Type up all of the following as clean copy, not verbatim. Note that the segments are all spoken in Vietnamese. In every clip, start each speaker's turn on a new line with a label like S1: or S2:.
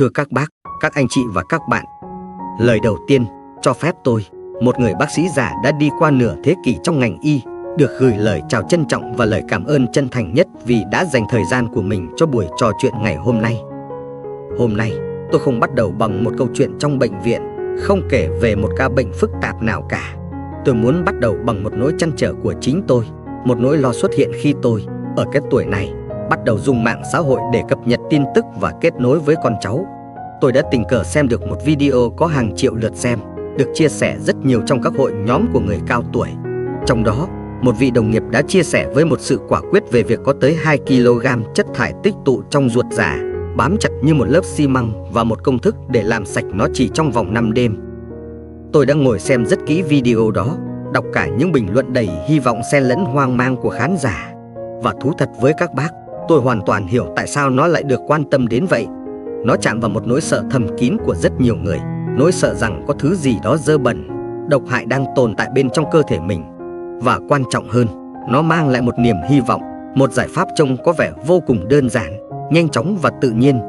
S1: Thưa các bác, các anh chị và các bạn, lời đầu tiên, cho phép tôi, một người bác sĩ già đã đi qua nửa thế kỷ trong ngành y, được gửi lời chào trân trọng và lời cảm ơn chân thành nhất vì đã dành thời gian của mình cho buổi trò chuyện ngày hôm nay. Hôm nay, tôi không bắt đầu bằng một câu chuyện trong bệnh viện, không kể về một ca bệnh phức tạp nào cả. Tôi muốn bắt đầu bằng một nỗi trăn trở của chính tôi, một nỗi lo xuất hiện khi tôi, ở cái tuổi này, bắt đầu dùng mạng xã hội để cập nhật tin tức và kết nối với con cháu. Tôi đã tình cờ xem được một video có hàng triệu lượt xem, được chia sẻ rất nhiều trong các hội nhóm của người cao tuổi. Trong đó, một vị đồng nghiệp đã chia sẻ với một sự quả quyết về việc có tới 2 kg chất thải tích tụ trong ruột già, bám chặt như một lớp xi măng và một công thức để làm sạch nó chỉ trong vòng 5 đêm. Tôi đã ngồi xem rất kỹ video đó, đọc cả những bình luận đầy hy vọng xen lẫn hoang mang của khán giả. Và thú thật với các bác, tôi hoàn toàn hiểu tại sao nó lại được quan tâm đến vậy. Nó chạm vào một nỗi sợ thầm kín của rất nhiều người, nỗi sợ rằng có thứ gì đó dơ bẩn, độc hại đang tồn tại bên trong cơ thể mình. Và quan trọng hơn, nó mang lại một niềm hy vọng, một giải pháp trông có vẻ vô cùng đơn giản, nhanh chóng và tự nhiên.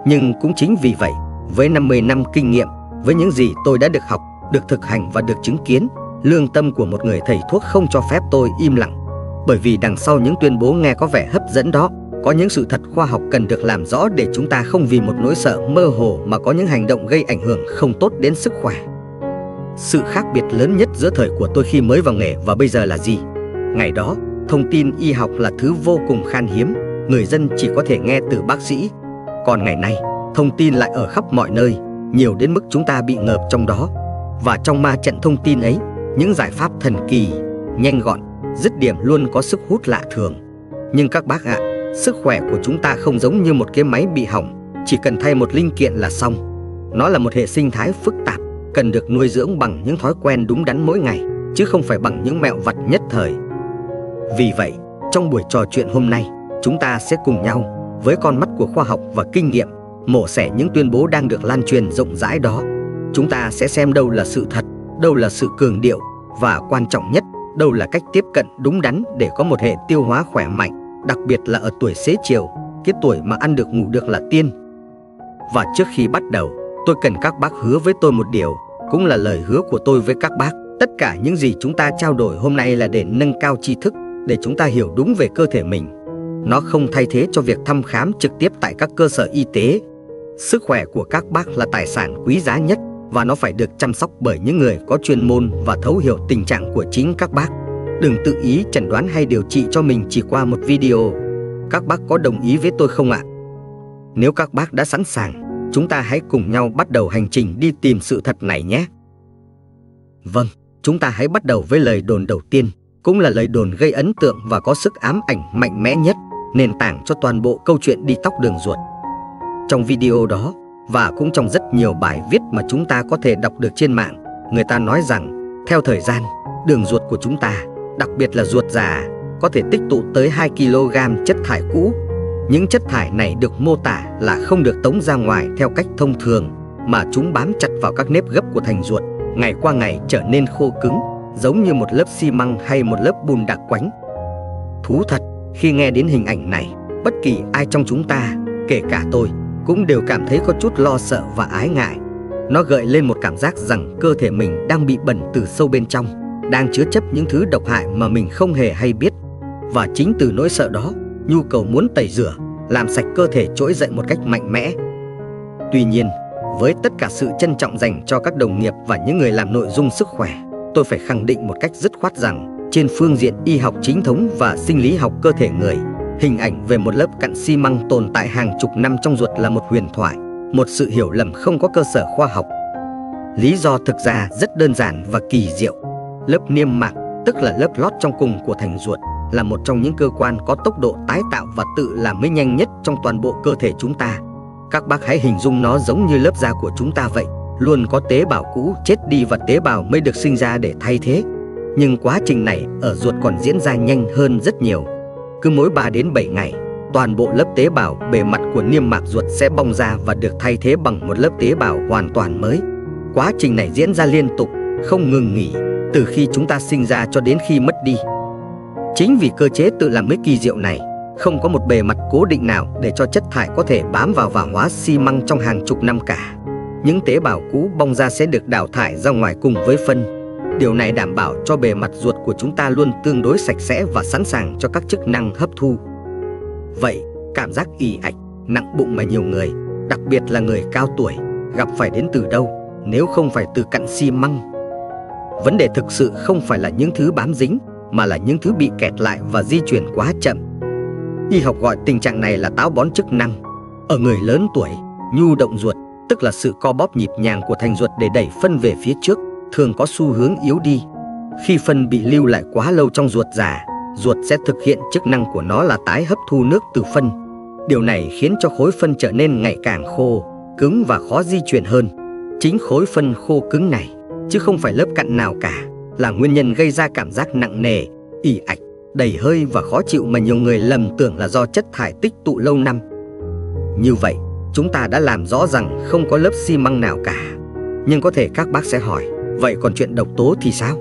S1: Nhưng cũng chính vì vậy, với 50 năm kinh nghiệm, với những gì tôi đã được học, được thực hành và được chứng kiến, lương tâm của một người thầy thuốc không cho phép tôi im lặng. Bởi vì đằng sau những tuyên bố nghe có vẻ hấp dẫn đó, có những sự thật khoa học cần được làm rõ để chúng ta không vì một nỗi sợ mơ hồ mà có những hành động gây ảnh hưởng không tốt đến sức khỏe. Sự khác biệt lớn nhất giữa thời của tôi khi mới vào nghề và bây giờ là gì? Ngày đó, thông tin y học là thứ vô cùng khan hiếm, người dân chỉ có thể nghe từ bác sĩ. Còn ngày nay, thông tin lại ở khắp mọi nơi, nhiều đến mức chúng ta bị ngợp trong đó. Và trong ma trận thông tin ấy, những giải pháp thần kỳ, nhanh gọn, dứt điểm luôn có sức hút lạ thường. Nhưng các bác ạ, sức khỏe của chúng ta không giống như một cái máy bị hỏng, chỉ cần thay một linh kiện là xong. Nó là một hệ sinh thái phức tạp, cần được nuôi dưỡng bằng những thói quen đúng đắn mỗi ngày, chứ không phải bằng những mẹo vặt nhất thời. Vì vậy, trong buổi trò chuyện hôm nay, chúng ta sẽ cùng nhau, với con mắt của khoa học và kinh nghiệm, mổ xẻ những tuyên bố đang được lan truyền rộng rãi đó. Chúng ta sẽ xem đâu là sự thật, đâu là sự cường điệu, và quan trọng nhất, đâu là cách tiếp cận đúng đắn để có một hệ tiêu hóa khỏe mạnh, đặc biệt là ở tuổi xế chiều, cái tuổi mà ăn được ngủ được là tiên. Và trước khi bắt đầu, tôi cần các bác hứa với tôi một điều, cũng là lời hứa của tôi với các bác. Tất cả những gì chúng ta trao đổi hôm nay là để nâng cao tri thức, để chúng ta hiểu đúng về cơ thể mình. Nó không thay thế cho việc thăm khám trực tiếp tại các cơ sở y tế. Sức khỏe của các bác là tài sản quý giá nhất, và nó phải được chăm sóc bởi những người có chuyên môn và thấu hiểu tình trạng của chính các bác. Đừng tự ý chẩn đoán hay điều trị cho mình chỉ qua một video. Các bác có đồng ý với tôi không ạ? Nếu các bác đã sẵn sàng, chúng ta hãy cùng nhau bắt đầu hành trình đi tìm sự thật này nhé. Vâng, chúng ta hãy bắt đầu với lời đồn đầu tiên, cũng là lời đồn gây ấn tượng và có sức ám ảnh mạnh mẽ nhất, nền tảng cho toàn bộ câu chuyện đi tóc đường ruột. Trong video đó, và cũng trong rất nhiều bài viết mà chúng ta có thể đọc được trên mạng, người ta nói rằng, theo thời gian, đường ruột của chúng ta, đặc biệt là ruột già, có thể tích tụ tới 2 kg chất thải cũ. Những chất thải này được mô tả là không được tống ra ngoài theo cách thông thường, mà chúng bám chặt vào các nếp gấp của thành ruột, ngày qua ngày trở nên khô cứng, giống như một lớp xi măng hay một lớp bùn đặc quánh. Thú thật, khi nghe đến hình ảnh này, bất kỳ ai trong chúng ta, kể cả tôi, cũng đều cảm thấy có chút lo sợ và ái ngại. Nó gợi lên một cảm giác rằng cơ thể mình đang bị bẩn từ sâu bên trong, đang chứa chấp những thứ độc hại mà mình không hề hay biết. Và chính từ nỗi sợ đó, nhu cầu muốn tẩy rửa, làm sạch cơ thể trỗi dậy một cách mạnh mẽ. Tuy nhiên, với tất cả sự trân trọng dành cho các đồng nghiệp và những người làm nội dung sức khỏe, tôi phải khẳng định một cách dứt khoát rằng, trên phương diện y học chính thống và sinh lý học cơ thể người, hình ảnh về một lớp cặn xi măng tồn tại hàng chục năm trong ruột là một huyền thoại, một sự hiểu lầm không có cơ sở khoa học. Lý do thực ra rất đơn giản và kỳ diệu. Lớp niêm mạc, tức là lớp lót trong cùng của thành ruột, là một trong những cơ quan có tốc độ tái tạo và tự làm mới nhanh nhất trong toàn bộ cơ thể chúng ta. Các bác hãy hình dung nó giống như lớp da của chúng ta vậy, luôn có tế bào cũ chết đi và tế bào mới được sinh ra để thay thế. Nhưng quá trình này ở ruột còn diễn ra nhanh hơn rất nhiều. Cứ mỗi 3 đến 7 ngày, toàn bộ lớp tế bào bề mặt của niêm mạc ruột sẽ bong ra và được thay thế bằng một lớp tế bào hoàn toàn mới. Quá trình này diễn ra liên tục, không ngừng nghỉ, từ khi chúng ta sinh ra cho đến khi mất đi. Chính vì cơ chế tự làm mới kỳ diệu này, Không có một bề mặt cố định nào để cho chất thải có thể bám vào và hóa xi măng trong hàng chục năm cả. Những tế bào cũ bong ra sẽ được đào thải ra ngoài cùng với phân. Điều này đảm bảo cho bề mặt ruột của chúng ta luôn tương đối sạch sẽ và sẵn sàng cho các chức năng hấp thu. Vậy, cảm giác ì ạch, nặng bụng mà nhiều người, đặc biệt là người cao tuổi, gặp phải đến từ đâu nếu không phải từ cặn xi măng? Vấn đề thực sự không phải là những thứ bám dính, mà là những thứ bị kẹt lại và di chuyển quá chậm. Y học gọi tình trạng này là táo bón chức năng. Ở người lớn tuổi, nhu động ruột, tức là sự co bóp nhịp nhàng của thành ruột để đẩy phân về phía trước, thường có xu hướng yếu đi. Khi phân bị lưu lại quá lâu trong ruột già, ruột sẽ thực hiện chức năng của nó là tái hấp thu nước từ phân. Điều này khiến cho khối phân trở nên ngày càng khô, cứng và khó di chuyển hơn. Chính khối phân khô cứng này, chứ không phải lớp cặn nào cả, là nguyên nhân gây ra cảm giác nặng nề, ì ạch, đầy hơi và khó chịu mà nhiều người lầm tưởng là do chất thải tích tụ lâu năm. Như vậy, chúng ta đã làm rõ rằng không có lớp xi măng nào cả. Nhưng có thể các bác sẽ hỏi, vậy còn chuyện độc tố thì sao?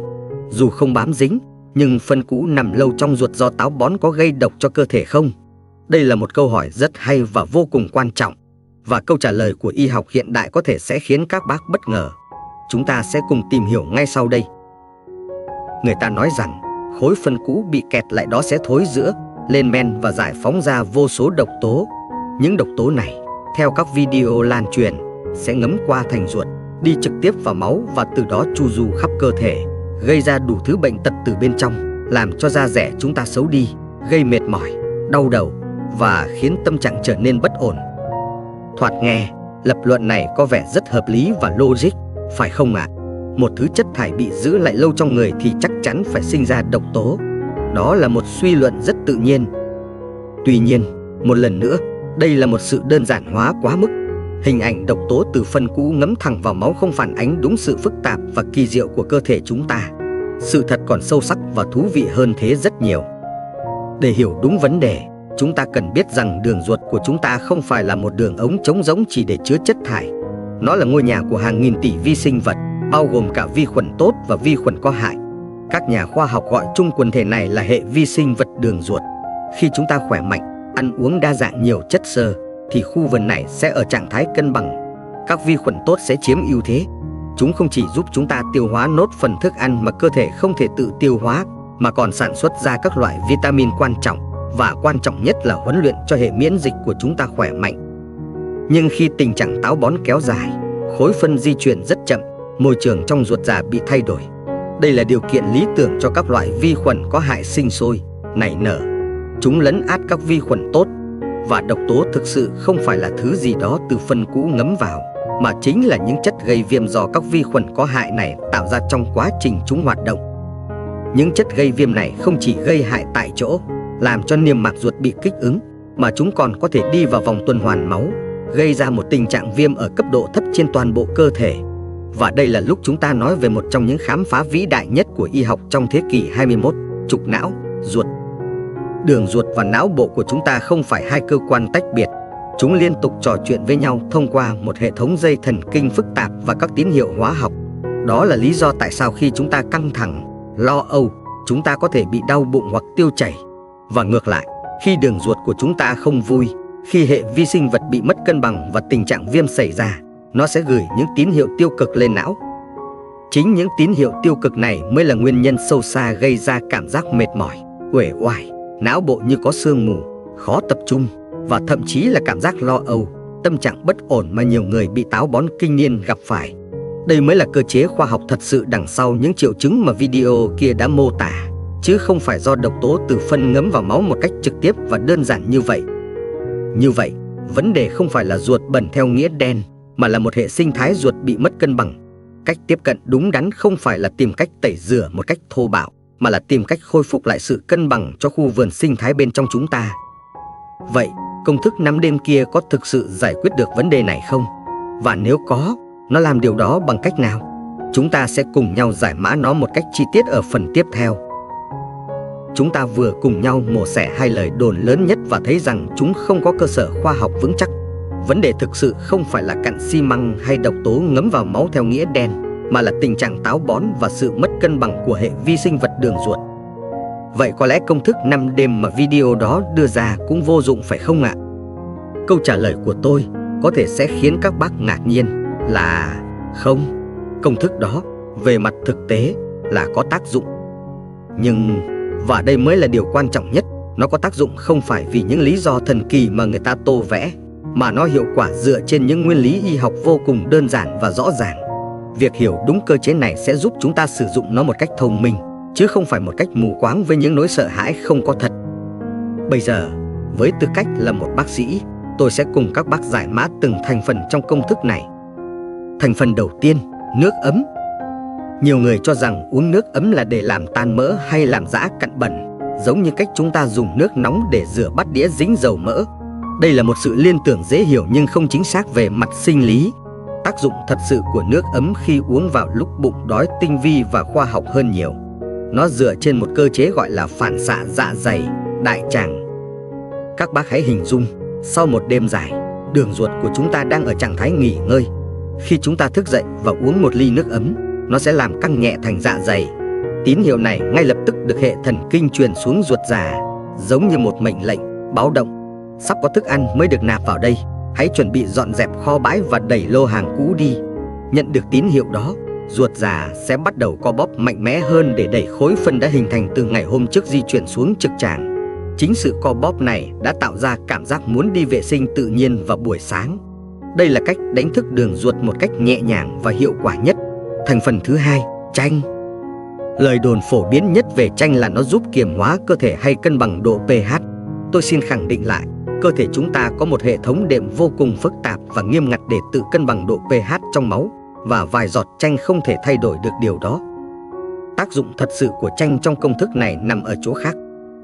S1: Dù không bám dính, nhưng phân cũ nằm lâu trong ruột do táo bón có gây độc cho cơ thể không? Đây là một câu hỏi rất hay và vô cùng quan trọng. Và câu trả lời của y học hiện đại có thể sẽ khiến các bác bất ngờ. Chúng ta sẽ cùng tìm hiểu ngay sau đây. Người ta nói rằng khối phân cũ bị kẹt lại đó sẽ thối rữa, lên men và giải phóng ra vô số độc tố. Những độc tố này, theo các video lan truyền, sẽ ngấm qua thành ruột, đi trực tiếp vào máu và từ đó chu du khắp cơ thể, gây ra đủ thứ bệnh tật từ bên trong, làm cho da dẻ chúng ta xấu đi, gây mệt mỏi, đau đầu và khiến tâm trạng trở nên bất ổn. Thoạt nghe, lập luận này có vẻ rất hợp lý và logic, phải không ạ? Một thứ chất thải bị giữ lại lâu trong người thì chắc chắn phải sinh ra độc tố. Đó là một suy luận rất tự nhiên. Tuy nhiên, một lần nữa, đây là một sự đơn giản hóa quá mức. Hình ảnh độc tố từ phân cũ ngấm thẳng vào máu không phản ánh đúng sự phức tạp và kỳ diệu của cơ thể chúng ta. Sự thật còn sâu sắc và thú vị hơn thế rất nhiều. Để hiểu đúng vấn đề, chúng ta cần biết rằng đường ruột của chúng ta không phải là một đường ống trống rỗng chỉ để chứa chất thải. Nó là ngôi nhà của hàng nghìn tỷ vi sinh vật, bao gồm cả vi khuẩn tốt và vi khuẩn có hại. Các nhà khoa học gọi chung quần thể này là hệ vi sinh vật đường ruột. Khi chúng ta khỏe mạnh, ăn uống đa dạng nhiều chất xơ, thì khu vườn này sẽ ở trạng thái cân bằng. Các vi khuẩn tốt sẽ chiếm ưu thế. Chúng không chỉ giúp chúng ta tiêu hóa nốt phần thức ăn mà cơ thể không thể tự tiêu hóa, mà còn sản xuất ra các loại vitamin quan trọng, và quan trọng nhất là huấn luyện cho hệ miễn dịch của chúng ta khỏe mạnh. Nhưng khi tình trạng táo bón kéo dài, khối phân di chuyển rất chậm, môi trường trong ruột già bị thay đổi. Đây là điều kiện lý tưởng cho các loại vi khuẩn có hại sinh sôi, nảy nở. Chúng lấn át các vi khuẩn tốt, và độc tố thực sự không phải là thứ gì đó từ phân cũ ngấm vào, mà chính là những chất gây viêm do các vi khuẩn có hại này tạo ra trong quá trình chúng hoạt động. Những chất gây viêm này không chỉ gây hại tại chỗ, làm cho niêm mạc ruột bị kích ứng, mà chúng còn có thể đi vào vòng tuần hoàn máu, gây ra một tình trạng viêm ở cấp độ thấp trên toàn bộ cơ thể. Và đây là lúc chúng ta nói về một trong những khám phá vĩ đại nhất của y học trong thế kỷ 21, trục não, ruột. Đường ruột và não bộ của chúng ta không phải hai cơ quan tách biệt. Chúng liên tục trò chuyện với nhau thông qua một hệ thống dây thần kinh phức tạp và các tín hiệu hóa học. Đó là lý do tại sao khi chúng ta căng thẳng, lo âu, chúng ta có thể bị đau bụng hoặc tiêu chảy. Và ngược lại, khi đường ruột của chúng ta không vui, khi hệ vi sinh vật bị mất cân bằng và tình trạng viêm xảy ra, nó sẽ gửi những tín hiệu tiêu cực lên não. Chính những tín hiệu tiêu cực này mới là nguyên nhân sâu xa gây ra cảm giác mệt mỏi, uể oải, não bộ như có sương mù, khó tập trung và thậm chí là cảm giác lo âu, tâm trạng bất ổn mà nhiều người bị táo bón kinh niên gặp phải. Đây mới là cơ chế khoa học thật sự đằng sau những triệu chứng mà video kia đã mô tả, chứ không phải do độc tố từ phân ngấm vào máu một cách trực tiếp và đơn giản như vậy. Như vậy, vấn đề không phải là ruột bẩn theo nghĩa đen, mà là một hệ sinh thái ruột bị mất cân bằng. Cách tiếp cận đúng đắn không phải là tìm cách tẩy rửa một cách thô bạo, mà là tìm cách khôi phục lại sự cân bằng cho khu vườn sinh thái bên trong chúng ta. Vậy, công thức 5 đêm kia có thực sự giải quyết được vấn đề này không? Và nếu có, nó làm điều đó bằng cách nào? Chúng ta sẽ cùng nhau giải mã nó một cách chi tiết ở phần tiếp theo. Chúng ta vừa cùng nhau mổ xẻ hai lời đồn lớn nhất và thấy rằng chúng không có cơ sở khoa học vững chắc. Vấn đề thực sự không phải là cặn xi măng hay độc tố ngấm vào máu theo nghĩa đen, mà là tình trạng táo bón và sự mất cân bằng của hệ vi sinh vật đường ruột. Vậy có lẽ công thức 5 đêm mà video đó đưa ra cũng vô dụng phải không ạ? Câu trả lời của tôi có thể sẽ khiến các bác ngạc nhiên là không, công thức đó về mặt thực tế là có tác dụng. Nhưng, và đây mới là điều quan trọng nhất, nó có tác dụng không phải vì những lý do thần kỳ mà người ta tô vẽ, mà nó hiệu quả dựa trên những nguyên lý y học vô cùng đơn giản và rõ ràng. Việc hiểu đúng cơ chế này sẽ giúp chúng ta sử dụng nó một cách thông minh, chứ không phải một cách mù quáng với những nỗi sợ hãi không có thật. Bây giờ, với tư cách là một bác sĩ, tôi sẽ cùng các bác giải mã từng thành phần trong công thức này. Thành phần đầu tiên, nước ấm. Nhiều người cho rằng uống nước ấm là để làm tan mỡ hay làm giã cặn bẩn, giống như cách chúng ta dùng nước nóng để rửa bát đĩa dính dầu mỡ. Đây là một sự liên tưởng dễ hiểu nhưng không chính xác về mặt sinh lý. Tác dụng thật sự của nước ấm khi uống vào lúc bụng đói tinh vi và khoa học hơn nhiều. Nó dựa trên một cơ chế gọi là phản xạ dạ dày, đại tràng. Các bác hãy hình dung, sau một đêm dài, đường ruột của chúng ta đang ở trạng thái nghỉ ngơi. Khi chúng ta thức dậy và uống một ly nước ấm, nó sẽ làm căng nhẹ thành dạ dày. Tín hiệu này ngay lập tức được hệ thần kinh truyền xuống ruột già, giống như một mệnh lệnh, báo động. Sắp có thức ăn mới được nạp vào đây, hãy chuẩn bị dọn dẹp kho bãi và đẩy lô hàng cũ đi. Nhận được tín hiệu đó, ruột già sẽ bắt đầu co bóp mạnh mẽ hơn để đẩy khối phân đã hình thành từ ngày hôm trước di chuyển xuống trực tràng. Chính sự co bóp này đã tạo ra cảm giác muốn đi vệ sinh tự nhiên vào buổi sáng. Đây là cách đánh thức đường ruột một cách nhẹ nhàng và hiệu quả nhất. Thành phần thứ hai, chanh. Lời đồn phổ biến nhất về chanh là nó giúp kiềm hóa cơ thể hay cân bằng độ pH. Tôi xin khẳng định lại, cơ thể chúng ta có một hệ thống đệm vô cùng phức tạp và nghiêm ngặt để tự cân bằng độ pH trong máu, và vài giọt chanh không thể thay đổi được điều đó. Tác dụng thật sự của chanh trong công thức này nằm ở chỗ khác.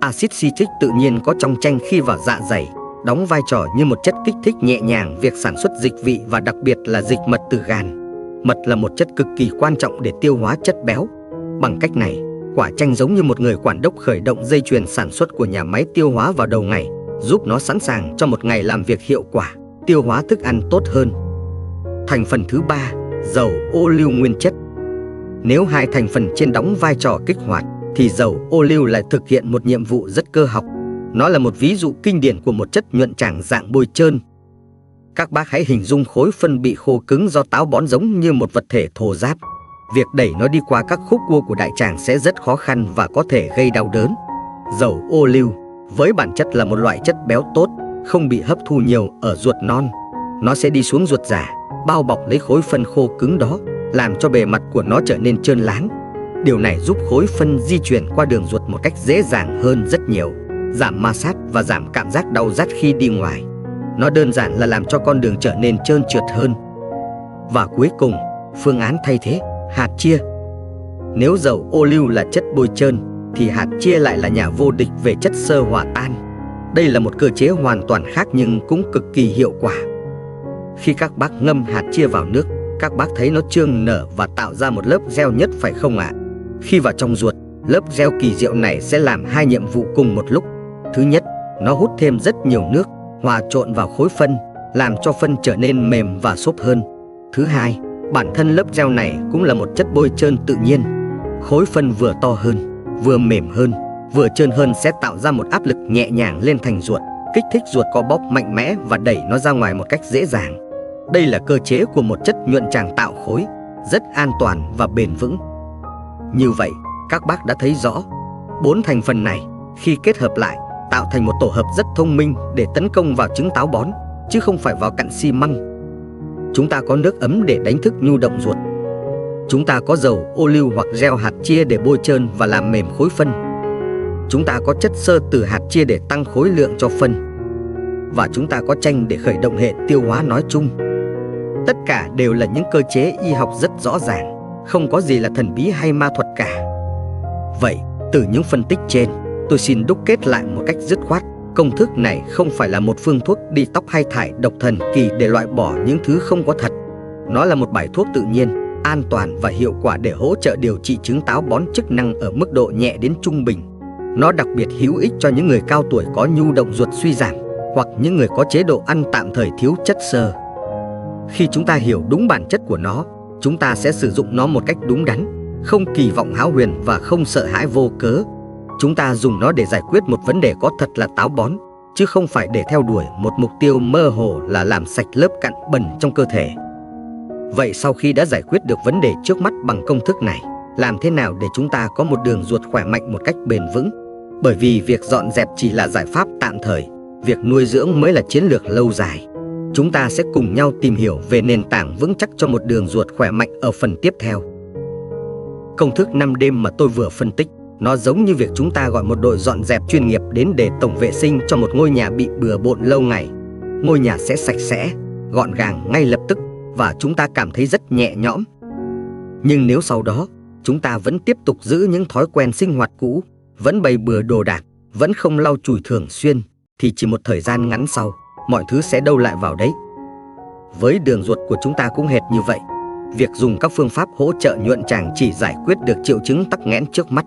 S1: Axit citric tự nhiên có trong chanh khi vào dạ dày, đóng vai trò như một chất kích thích nhẹ nhàng việc sản xuất dịch vị và đặc biệt là dịch mật từ gan. Mật là một chất cực kỳ quan trọng để tiêu hóa chất béo. Bằng cách này, quả chanh giống như một người quản đốc khởi động dây chuyền sản xuất của nhà máy tiêu hóa vào đầu ngày, giúp nó sẵn sàng cho một ngày làm việc hiệu quả, tiêu hóa thức ăn tốt hơn. Thành phần thứ ba, dầu ô liu nguyên chất. Nếu hai thành phần trên đóng vai trò kích hoạt, thì dầu ô liu lại thực hiện một nhiệm vụ rất cơ học. Nó là một ví dụ kinh điển của một chất nhuận tràng dạng bôi trơn. Các bác hãy hình dung khối phân bị khô cứng do táo bón giống như một vật thể thô ráp. Việc đẩy nó đi qua các khúc cua của đại tràng sẽ rất khó khăn và có thể gây đau đớn. Dầu ô liu với bản chất là một loại chất béo tốt, không bị hấp thu nhiều ở ruột non. Nó sẽ đi xuống ruột già, bao bọc lấy khối phân khô cứng đó, làm cho bề mặt của nó trở nên trơn láng. Điều này giúp khối phân di chuyển qua đường ruột một cách dễ dàng hơn rất nhiều, giảm ma sát và giảm cảm giác đau rát khi đi ngoài. Nó đơn giản là làm cho con đường trở nên trơn trượt hơn. Và cuối cùng, phương án thay thế, hạt chia. Nếu dầu ô liu là chất bôi trơn, thì hạt chia lại là nhà vô địch về chất xơ hòa tan. Đây là một cơ chế hoàn toàn khác nhưng cũng cực kỳ hiệu quả. Khi các bác ngâm hạt chia vào nước, các bác thấy nó chương nở và tạo ra một lớp gel nhất phải không ạ? Khi vào trong ruột, lớp gel kỳ diệu này sẽ làm hai nhiệm vụ cùng một lúc. Thứ nhất, nó hút thêm rất nhiều nước, hòa trộn vào khối phân, làm cho phân trở nên mềm và xốp hơn. Thứ hai, bản thân lớp gel này cũng là một chất bôi trơn tự nhiên. Khối phân vừa to hơn, vừa mềm hơn, vừa trơn hơn sẽ tạo ra một áp lực nhẹ nhàng lên thành ruột, kích thích ruột co bóp mạnh mẽ và đẩy nó ra ngoài một cách dễ dàng. Đây là cơ chế của một chất nhuận tràng tạo khối, rất an toàn và bền vững. Như vậy, các bác đã thấy rõ, 4 thành phần này khi kết hợp lại tạo thành một tổ hợp rất thông minh để tấn công vào chứng táo bón, chứ không phải vào cặn xi măng. Chúng ta có nước ấm để đánh thức nhu động ruột. Chúng ta có dầu ô liu hoặc gel hạt chia để bôi trơn và làm mềm khối phân. Chúng ta có chất xơ từ hạt chia để tăng khối lượng cho phân. Và chúng ta có chanh để khởi động hệ tiêu hóa nói chung. Tất cả đều là những cơ chế y học rất rõ ràng, không có gì là thần bí hay ma thuật cả. Vậy, từ những phân tích trên, tôi xin đúc kết lại một cách dứt khoát. Công thức này không phải là một phương thuốc đi tóc hay thải độc thần kỳ để loại bỏ những thứ không có thật. Nó là một bài thuốc tự nhiên, an toàn và hiệu quả để hỗ trợ điều trị chứng táo bón chức năng ở mức độ nhẹ đến trung bình. Nó đặc biệt hữu ích cho những người cao tuổi có nhu động ruột suy giảm hoặc những người có chế độ ăn tạm thời thiếu chất xơ. Khi chúng ta hiểu đúng bản chất của nó, chúng ta sẽ sử dụng nó một cách đúng đắn, không kỳ vọng hão huyền và không sợ hãi vô cớ. Chúng ta dùng nó để giải quyết một vấn đề có thật là táo bón, chứ không phải để theo đuổi một mục tiêu mơ hồ là làm sạch lớp cặn bẩn trong cơ thể. Vậy sau khi đã giải quyết được vấn đề trước mắt bằng công thức này, làm thế nào để chúng ta có một đường ruột khỏe mạnh một cách bền vững? Bởi vì việc dọn dẹp chỉ là giải pháp tạm thời, việc nuôi dưỡng mới là chiến lược lâu dài. Chúng ta sẽ cùng nhau tìm hiểu về nền tảng vững chắc cho một đường ruột khỏe mạnh ở phần tiếp theo. Công thức 5 đêm mà tôi vừa phân tích, nó giống như việc chúng ta gọi một đội dọn dẹp chuyên nghiệp đến để tổng vệ sinh cho một ngôi nhà bị bừa bộn lâu ngày. Ngôi nhà sẽ sạch sẽ, gọn gàng ngay lập tức và chúng ta cảm thấy rất nhẹ nhõm. Nhưng nếu sau đó, chúng ta vẫn tiếp tục giữ những thói quen sinh hoạt cũ, vẫn bày bừa đồ đạc, vẫn không lau chùi thường xuyên, thì chỉ một thời gian ngắn sau, mọi thứ sẽ đâu lại vào đấy. Với đường ruột của chúng ta cũng hệt như vậy. Việc dùng các phương pháp hỗ trợ nhuận tràng chỉ giải quyết được triệu chứng tắc nghẽn trước mắt.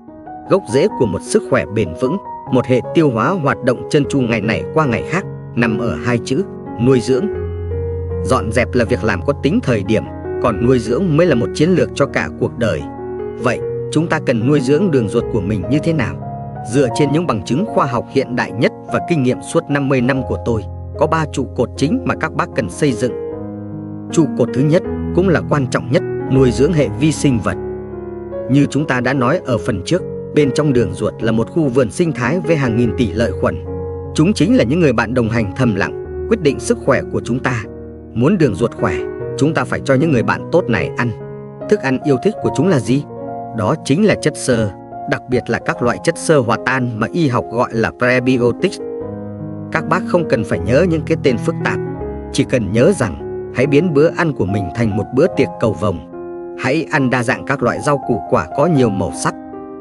S1: Gốc rễ của một sức khỏe bền vững, một hệ tiêu hóa hoạt động trơn tru ngày này qua ngày khác, nằm ở hai chữ nuôi dưỡng. Dọn dẹp là việc làm có tính thời điểm, còn nuôi dưỡng mới là một chiến lược cho cả cuộc đời. Vậy, chúng ta cần nuôi dưỡng đường ruột của mình như thế nào? Dựa trên những bằng chứng khoa học hiện đại nhất và kinh nghiệm suốt 50 năm của tôi, có 3 trụ cột chính mà các bác cần xây dựng. Trụ cột thứ nhất, cũng là quan trọng nhất, nuôi dưỡng hệ vi sinh vật. Như chúng ta đã nói ở phần trước, bên trong đường ruột là một khu vườn sinh thái với hàng nghìn tỷ lợi khuẩn. Chúng chính là những người bạn đồng hành thầm lặng, quyết định sức khỏe của chúng ta. Muốn đường ruột khỏe, chúng ta phải cho những người bạn tốt này ăn. Thức ăn yêu thích của chúng là gì? Đó chính là chất xơ, đặc biệt là các loại chất xơ hòa tan mà y học gọi là prebiotics. Các bác không cần phải nhớ những cái tên phức tạp, chỉ cần nhớ rằng hãy biến bữa ăn của mình thành một bữa tiệc cầu vồng. Hãy ăn đa dạng các loại rau củ quả có nhiều màu sắc,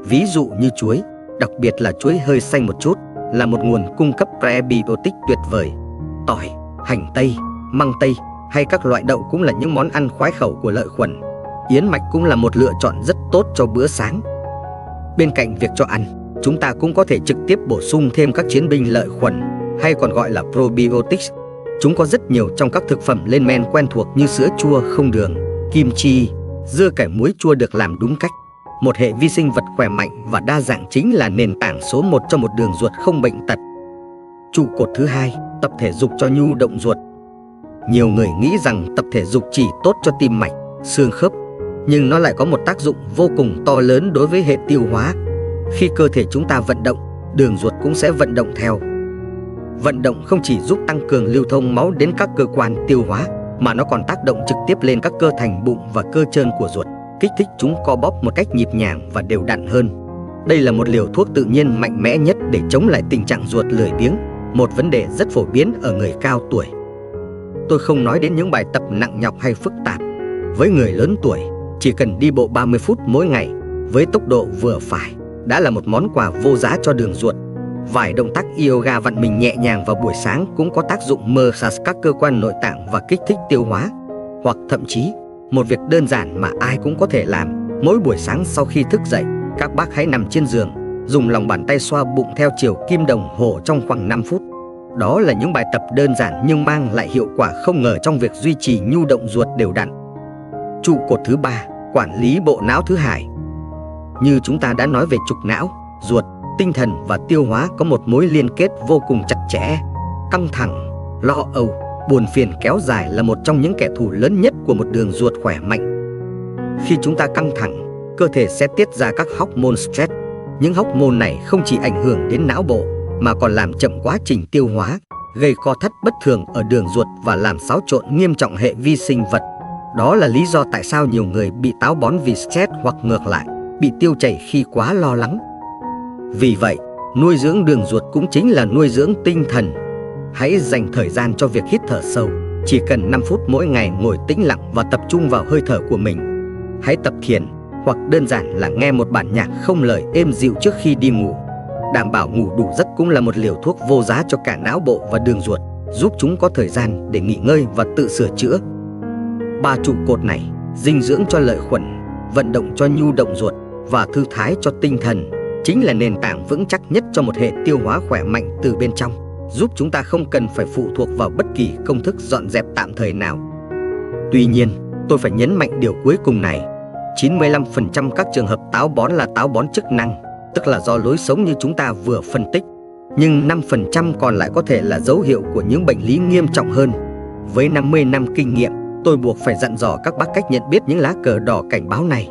S1: ví dụ như chuối, đặc biệt là chuối hơi xanh một chút, là một nguồn cung cấp prebiotic tuyệt vời. Tỏi, hành tây, măng tây hay các loại đậu cũng là những món ăn khoái khẩu của lợi khuẩn. Yến mạch cũng là một lựa chọn rất tốt cho bữa sáng. Bên cạnh việc cho ăn, chúng ta cũng có thể trực tiếp bổ sung thêm các chiến binh lợi khuẩn, hay còn gọi là probiotics. Chúng có rất nhiều trong các thực phẩm lên men quen thuộc như sữa chua không đường, kim chi, dưa cải muối chua được làm đúng cách. Một hệ vi sinh vật khỏe mạnh và đa dạng chính là nền tảng số 1 cho một đường ruột không bệnh tật. Trụ cột thứ hai, tập thể dục cho nhu động ruột. Nhiều người nghĩ rằng tập thể dục chỉ tốt cho tim mạch, xương khớp, nhưng nó lại có một tác dụng vô cùng to lớn đối với hệ tiêu hóa. Khi cơ thể chúng ta vận động, đường ruột cũng sẽ vận động theo. Vận động không chỉ giúp tăng cường lưu thông máu đến các cơ quan tiêu hóa, mà nó còn tác động trực tiếp lên các cơ thành bụng và cơ trơn của ruột, kích thích chúng co bóp một cách nhịp nhàng và đều đặn hơn. Đây là một liều thuốc tự nhiên mạnh mẽ nhất để chống lại tình trạng ruột lười biếng, một vấn đề rất phổ biến ở người cao tuổi. Tôi không nói đến những bài tập nặng nhọc hay phức tạp. Với người lớn tuổi, chỉ cần đi bộ 30 phút mỗi ngày với tốc độ vừa phải đã là một món quà vô giá cho đường ruột. Vài động tác yoga vặn mình nhẹ nhàng vào buổi sáng cũng có tác dụng massage các cơ quan nội tạng và kích thích tiêu hóa. Hoặc thậm chí, một việc đơn giản mà ai cũng có thể làm, mỗi buổi sáng sau khi thức dậy, các bác hãy nằm trên giường, dùng lòng bàn tay xoa bụng theo chiều kim đồng hồ trong khoảng 5 phút. Đó là những bài tập đơn giản nhưng mang lại hiệu quả không ngờ trong việc duy trì nhu động ruột đều đặn. Trụ cột thứ ba, quản lý bộ não thứ hai. Như chúng ta đã nói về trục não, ruột, tinh thần và tiêu hóa có một mối liên kết vô cùng chặt chẽ. Căng thẳng, lo âu, buồn phiền kéo dài là một trong những kẻ thù lớn nhất của một đường ruột khỏe mạnh. Khi chúng ta căng thẳng, cơ thể sẽ tiết ra các hormone stress. Những hormone này không chỉ ảnh hưởng đến não bộ mà còn làm chậm quá trình tiêu hóa, gây co thắt bất thường ở đường ruột và làm xáo trộn nghiêm trọng hệ vi sinh vật. Đó là lý do tại sao nhiều người bị táo bón vì stress hoặc ngược lại, bị tiêu chảy khi quá lo lắng. Vì vậy, nuôi dưỡng đường ruột cũng chính là nuôi dưỡng tinh thần. Hãy dành thời gian cho việc hít thở sâu, chỉ cần 5 phút mỗi ngày ngồi tĩnh lặng và tập trung vào hơi thở của mình. Hãy tập thiền, hoặc đơn giản là nghe một bản nhạc không lời êm dịu trước khi đi ngủ. Đảm bảo ngủ đủ giấc cũng là một liều thuốc vô giá cho cả não bộ và đường ruột, giúp chúng có thời gian để nghỉ ngơi và tự sửa chữa. 3 trụ cột này, dinh dưỡng cho lợi khuẩn, vận động cho nhu động ruột và thư thái cho tinh thần, chính là nền tảng vững chắc nhất cho một hệ tiêu hóa khỏe mạnh từ bên trong, giúp chúng ta không cần phải phụ thuộc vào bất kỳ công thức dọn dẹp tạm thời nào. Tuy nhiên, tôi phải nhấn mạnh điều cuối cùng này. 95% các trường hợp táo bón là táo bón chức năng, tức là do lối sống như chúng ta vừa phân tích. Nhưng 5% còn lại có thể là dấu hiệu của những bệnh lý nghiêm trọng hơn. Với 50 năm kinh nghiệm, tôi buộc phải dặn dò các bác cách nhận biết những lá cờ đỏ cảnh báo này.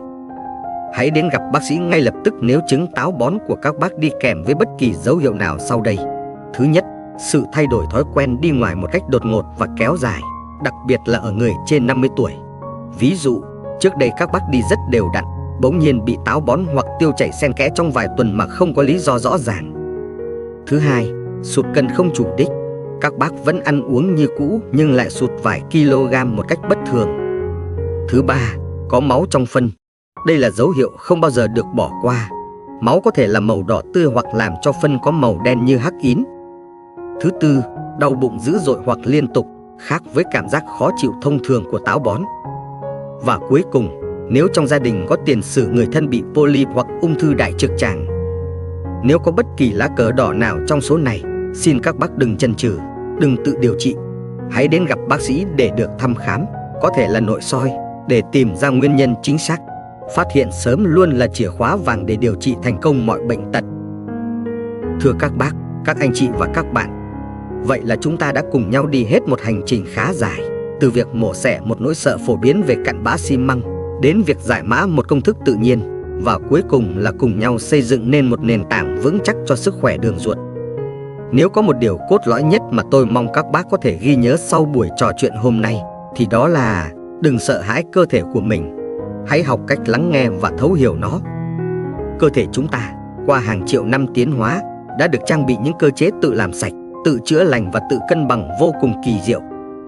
S1: Hãy đến gặp bác sĩ ngay lập tức nếu chứng táo bón của các bác đi kèm với bất kỳ dấu hiệu nào sau đây. Thứ nhất, sự thay đổi thói quen đi ngoài một cách đột ngột và kéo dài, đặc biệt là ở người trên 50 tuổi. Ví dụ, trước đây các bác đi rất đều đặn, bỗng nhiên bị táo bón hoặc tiêu chảy xen kẽ trong vài tuần mà không có lý do rõ ràng. Thứ hai, sụt cân không chủ đích. Các bác vẫn ăn uống như cũ nhưng lại sụt vài kg một cách bất thường. Thứ ba, có máu trong phân. Đây là dấu hiệu không bao giờ được bỏ qua. Máu có thể là màu đỏ tươi hoặc làm cho phân có màu đen như hắc ín. Thứ tư, đau bụng dữ dội hoặc liên tục, khác với cảm giác khó chịu thông thường của táo bón. Và cuối cùng, nếu trong gia đình có tiền sử người thân bị polyp hoặc ung thư đại trực tràng. Nếu có bất kỳ lá cờ đỏ nào trong số này, xin các bác đừng chần chừ, đừng tự điều trị. Hãy đến gặp bác sĩ để được thăm khám, có thể là nội soi, để tìm ra nguyên nhân chính xác. Phát hiện sớm luôn là chìa khóa vàng để điều trị thành công mọi bệnh tật. Thưa các bác, các anh chị và các bạn, vậy là chúng ta đã cùng nhau đi hết một hành trình khá dài, từ việc mổ xẻ một nỗi sợ phổ biến về cặn bã xi măng, đến việc giải mã một công thức tự nhiên, và cuối cùng là cùng nhau xây dựng nên một nền tảng vững chắc cho sức khỏe đường ruột. Nếu có một điều cốt lõi nhất mà tôi mong các bác có thể ghi nhớ sau buổi trò chuyện hôm nay, thì đó là đừng sợ hãi cơ thể của mình. Hãy học cách lắng nghe và thấu hiểu nó. Cơ thể chúng ta, qua hàng triệu năm tiến hóa, đã được trang bị những cơ chế tự làm sạch, tự chữa lành và tự cân bằng vô cùng kỳ diệu.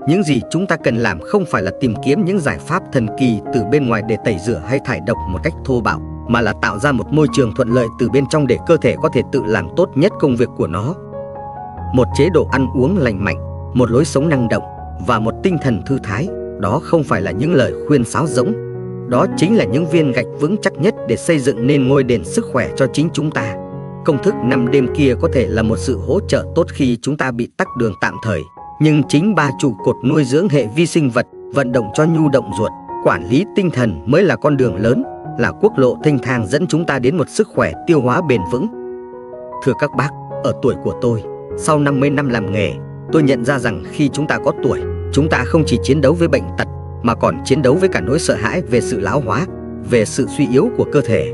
S1: Những gì chúng ta cần làm không phải là tìm kiếm những giải pháp thần kỳ từ bên ngoài để tẩy rửa hay thải độc một cách thô bạo, mà là tạo ra một môi trường thuận lợi từ bên trong để cơ thể có thể tự làm tốt nhất công việc của nó. Một chế độ ăn uống lành mạnh, một lối sống năng động và một tinh thần thư thái, đó không phải là những lời khuyên sáo rỗng. Đó chính là những viên gạch vững chắc nhất để xây dựng nên ngôi đền sức khỏe cho chính chúng ta. Công thức 5 đêm kia có thể là một sự hỗ trợ tốt khi chúng ta bị tắc đường tạm thời, nhưng chính 3 trụ cột nuôi dưỡng hệ vi sinh vật, vận động cho nhu động ruột, quản lý tinh thần mới là con đường lớn, là quốc lộ thênh thang dẫn chúng ta đến một sức khỏe tiêu hóa bền vững. Thưa các bác, ở tuổi của tôi, sau 50 năm làm nghề, tôi nhận ra rằng khi chúng ta có tuổi, chúng ta không chỉ chiến đấu với bệnh tật, mà còn chiến đấu với cả nỗi sợ hãi về sự lão hóa, về sự suy yếu của cơ thể.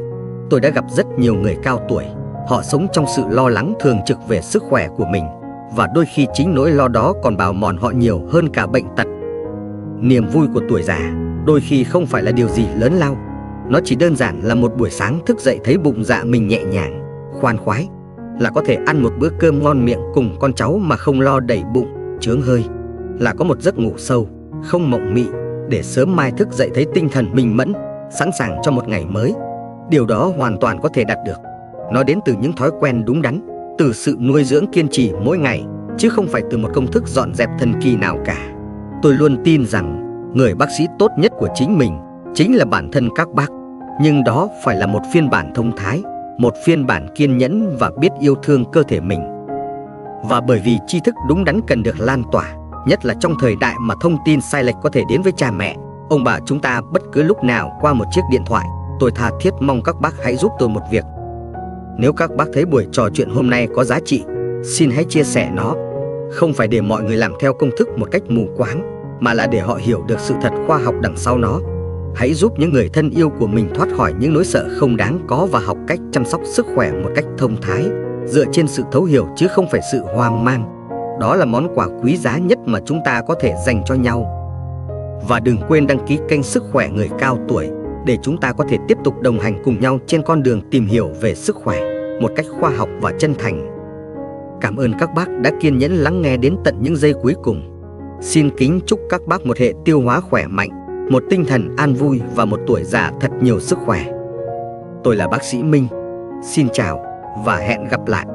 S1: Tôi đã gặp rất nhiều người cao tuổi, họ sống trong sự lo lắng thường trực về sức khỏe của mình, và đôi khi chính nỗi lo đó còn bào mòn họ nhiều hơn cả bệnh tật. Niềm vui của tuổi già đôi khi không phải là điều gì lớn lao. Nó chỉ đơn giản là một buổi sáng thức dậy thấy bụng dạ mình nhẹ nhàng, khoan khoái, là có thể ăn một bữa cơm ngon miệng cùng con cháu mà không lo đầy bụng, chướng hơi, là có một giấc ngủ sâu, không mộng mị, để sớm mai thức dậy thấy tinh thần minh mẫn, sẵn sàng cho một ngày mới. Điều đó hoàn toàn có thể đạt được. Nó đến từ những thói quen đúng đắn, từ sự nuôi dưỡng kiên trì mỗi ngày, chứ không phải từ một công thức dọn dẹp thần kỳ nào cả. Tôi luôn tin rằng người bác sĩ tốt nhất của chính mình chính là bản thân các bác. Nhưng đó phải là một phiên bản thông thái, một phiên bản kiên nhẫn và biết yêu thương cơ thể mình. Và bởi vì tri thức đúng đắn cần được lan tỏa, nhất là trong thời đại mà thông tin sai lệch có thể đến với cha mẹ, ông bà chúng ta bất cứ lúc nào qua một chiếc điện thoại, tôi tha thiết mong các bác hãy giúp tôi một việc. Nếu các bác thấy buổi trò chuyện hôm nay có giá trị, xin hãy chia sẻ nó. Không phải để mọi người làm theo công thức một cách mù quáng, mà là để họ hiểu được sự thật khoa học đằng sau nó. Hãy giúp những người thân yêu của mình thoát khỏi những nỗi sợ không đáng có và học cách chăm sóc sức khỏe một cách thông thái, dựa trên sự thấu hiểu chứ không phải sự hoang mang. Đó là món quà quý giá nhất mà chúng ta có thể dành cho nhau. Và đừng quên đăng ký kênh Sức khỏe người cao tuổi để chúng ta có thể tiếp tục đồng hành cùng nhau trên con đường tìm hiểu về sức khỏe một cách khoa học và chân thành. Cảm ơn các bác đã kiên nhẫn lắng nghe đến tận những giây cuối cùng. Xin kính chúc các bác một hệ tiêu hóa khỏe mạnh, một tinh thần an vui và một tuổi già thật nhiều sức khỏe. Tôi là bác sĩ Minh. Xin chào và hẹn gặp lại.